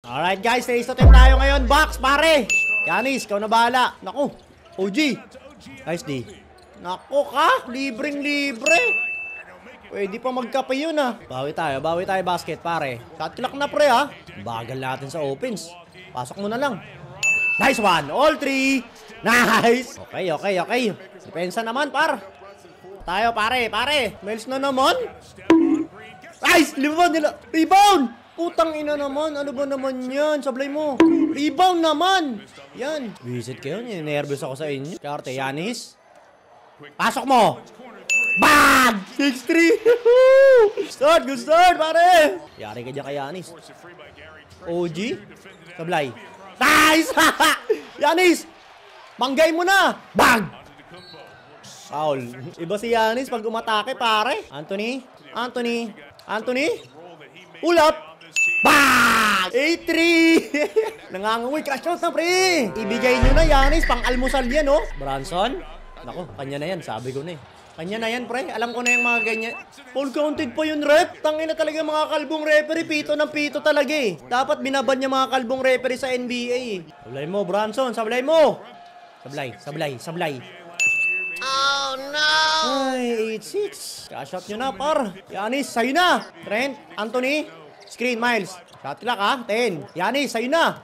Alright guys, race to team tayo ngayon. Box, pare. Yanis, ikaw na bahala. Naku, OG. Nice D. Naku ka, libreng-libre. Pwede pa magkape yun ah. Bawi tayo basket pare. Shot clock na pre ah. Bagal natin sa opens. Pasok mo na lang. Nice one, all three. Nice. Okay. Depensa naman par. Tayo pare. Miles na naman. Nice, rebound. Putang ina naman, ano ba naman yan? Sablay mo. Rebound naman. Yan. Visit kayo, nervous ako sa inyo. Karte, Yanis. Pasok mo. Bang! 6-3. Good start, pare. Yari ka dyan kay Yanis. OG. Sablay. Nice! Yanis! Manggay mo na. Bang! Foul. Iba si Yanis pag umatake, pare. Anthony. Ulap. Bang! 8-3! Nangangamoy, cash out na pre! Ibigay nyo na, Yanis, pang almusal yan, oh. Branson? Nako, kanya na yan, sabi ko na eh. Kanya na yan, pre. Alam ko na yung mga ganyan. Full counted pa yun, rep. Tangina talaga mga kalbong referee. Pito ng pito talaga eh. Dapat binaban niya mga kalbong referee sa NBA eh. Sablay mo, Branson. Sablay mo! Sablay. Oh, no! Ay, 8-6. Cash out nyo na, par. Yanis, sa'yo na. Trent, Anthony. Screen, Miles. Shot clock, ha? 10. Yanis, sa'yo na.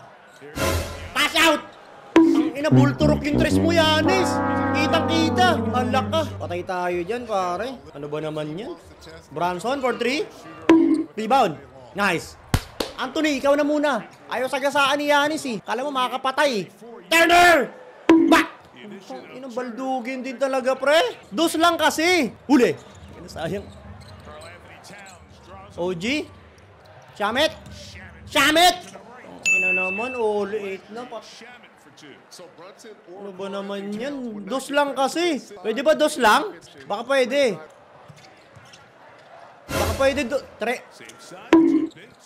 Pass out! Ang inabulturok yung tres mo, Yanis. Kitang-kita. Halak ka. Patay tayo dyan, pare. Ano ba naman yan? Branson for 3. Rebound. Nice. Anthony, ikaw na muna. Ayaw sagasaan ni Yanis, eh. Kala mo makakapatay. Turner! Back! Inang baldugin din talaga, pre. Dos lang kasi. Huli. Sayang. OG. Shamet! Ina naman, all 8 na pa. Ano ba naman yan? Dos lang kasi. Pwede ba dos lang? Baka pwede.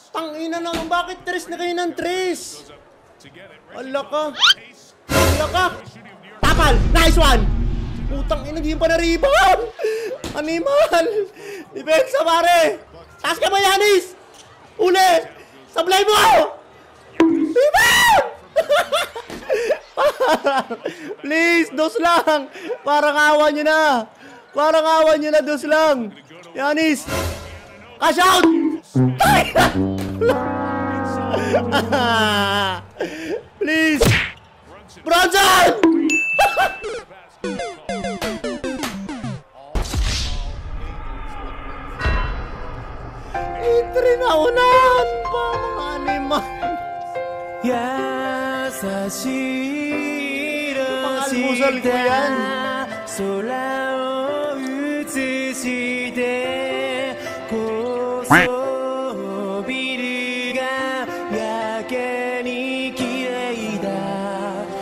Tangina naman, bakit tres na kayo ng tres? Ala ka. Tapal! Nice one! Putang ina, di pa na-rebound! Animal! Depensa, pare! Taas ka ba, Yanis? Uli! Sablay mo! Rebound! Please, dos lang! Parang awan nyo na! Dos lang! Yanis! Cash out! Please! Bronson! Itri na unahan pa mga animal. Pang-almusal ko yan.